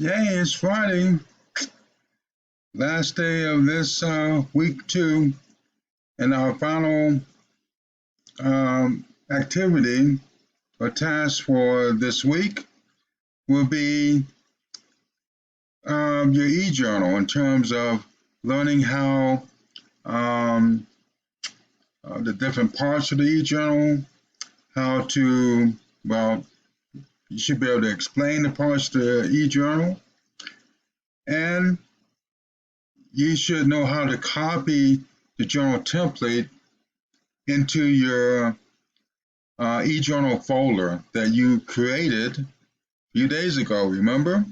Yay, it's Friday, last day of this week two, and our final activity or task for this week will be your eJournal in terms of learning how the different parts of the eJournal, how to, well, you should be able to explain the parts of the eJournal, and you should know how to copy the journal template into your eJournal folder that you created a few days ago, remember?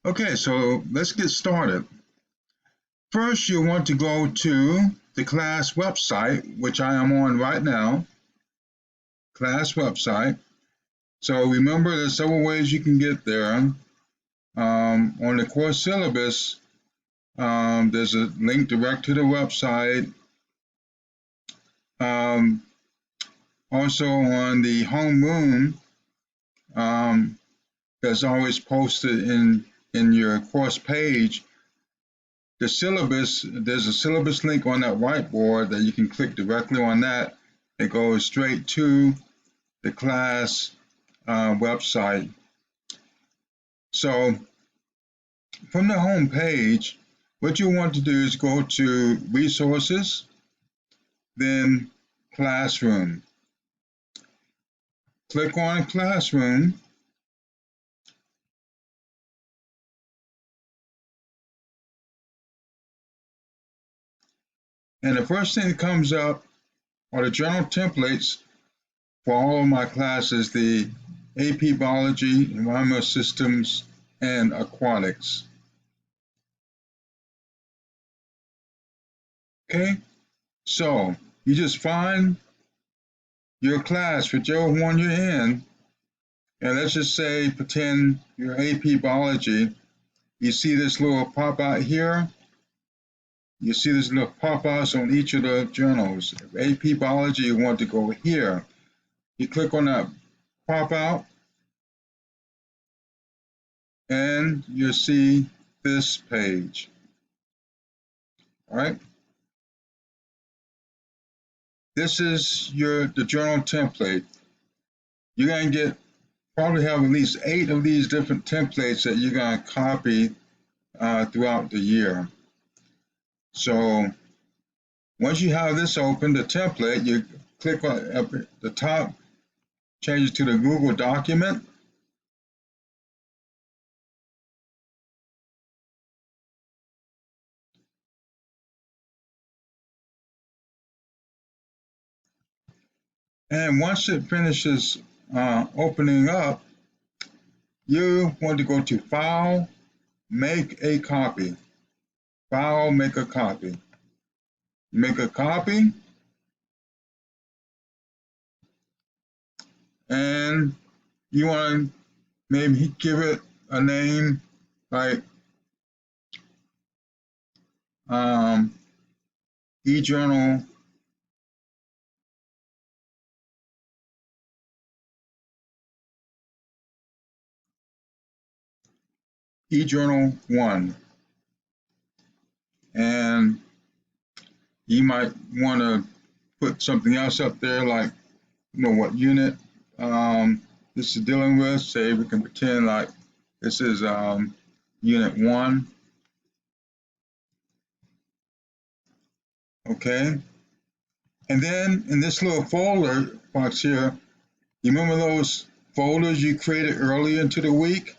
Okay, so let's get started. First, you want to go to the class website, which I am on right now, class website. So remember, there's several ways you can get there. On the course syllabus, there's a link direct to the website. Also on the homeroom, that's always posted in your course page, the syllabus, there's a syllabus link on that whiteboard that you can click directly on that. It goes straight to the class website. So from the home page, what you want to do is go to Resources, then Classroom. Click on Classroom. And the first thing that comes up are the journal templates for all of my classes, the AP Biology, Environmental Systems, and Aquatics. Okay, so you just find your class, whichever one you're in, and let's just say, pretend you're AP Biology. You see this little pop out here. You see this little pop outs on each of the journals. If AP Biology, you want to go here. You click on that pop out, and you'll see this page. All right. This is the journal template. You're going to probably have at least 8 of these different templates that you're going to copy throughout the year. So once you have this open, the template, you click on at the top, change it to the Google document. And once it finishes opening up, you want to go to File, Make a Copy. File, Make a Copy. Make a copy, and you want to maybe give it a name like eJournal eJournal 1. And you might want to put something else up there, like, what unit this is dealing with. Say we can pretend like this is unit 1. Okay. And then in this little folder box here, you remember those folders you created earlier into the week?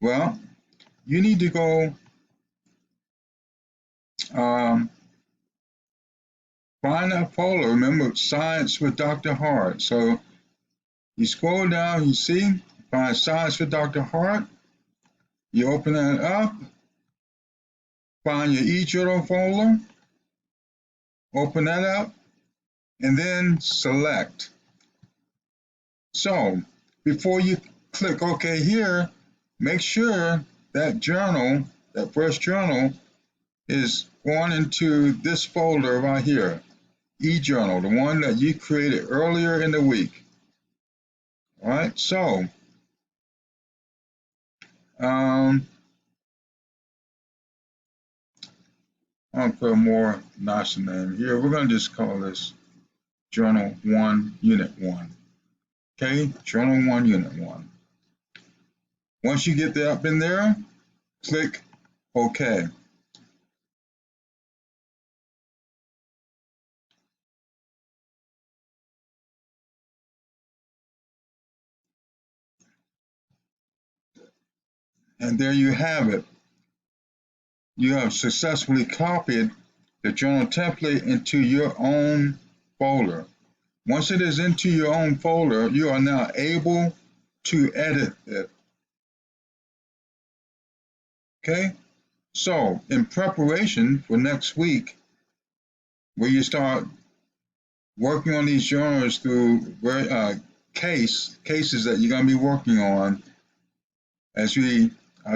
Well, you need to go find that folder. Remember, Science with Dr. Hart. So you scroll down, you see, find Science with Dr. Hart. You open that up, find your eJournal folder, open that up, and then select. So before you click OK here, make sure that journal, that first journal, is going into this folder right here, eJournal, the one that you created earlier in the week. All right, so I'll put a more nicer name here. We're going to just call this Journal 1, Unit 1. Okay, Journal 1, Unit 1. Once you get that up in there, click OK. And there you have it. You have successfully copied the journal template into your own folder. Once it is into your own folder, you are now able to edit it. Okay? So, in preparation for next week, where you start working on these journals through cases that you're going to be working on as we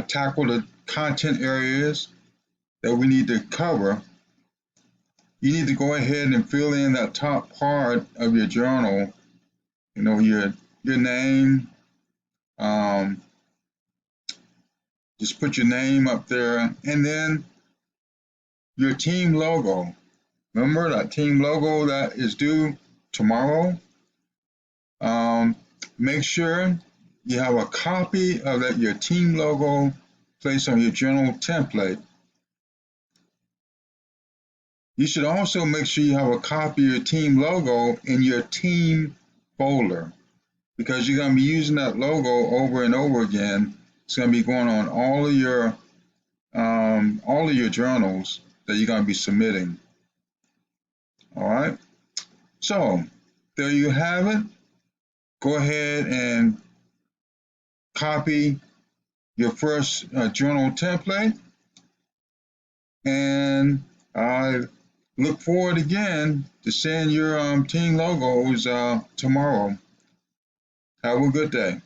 tackle the content areas that we need to cover, you need to go ahead and fill in that top part of your journal, your name. Just put your name up there, and then your team logo. Remember that team logo that is due tomorrow? Make sure you have a copy of your team logo placed on your journal template. You should also make sure you have a copy of your team logo in your team folder, because you're going to be using that logo over and over again. It's going to be going on all of your journals that you're going to be submitting. All right. So there you have it. Go ahead and copy your first journal template, and I look forward again to seeing your team logos tomorrow. Have a good day.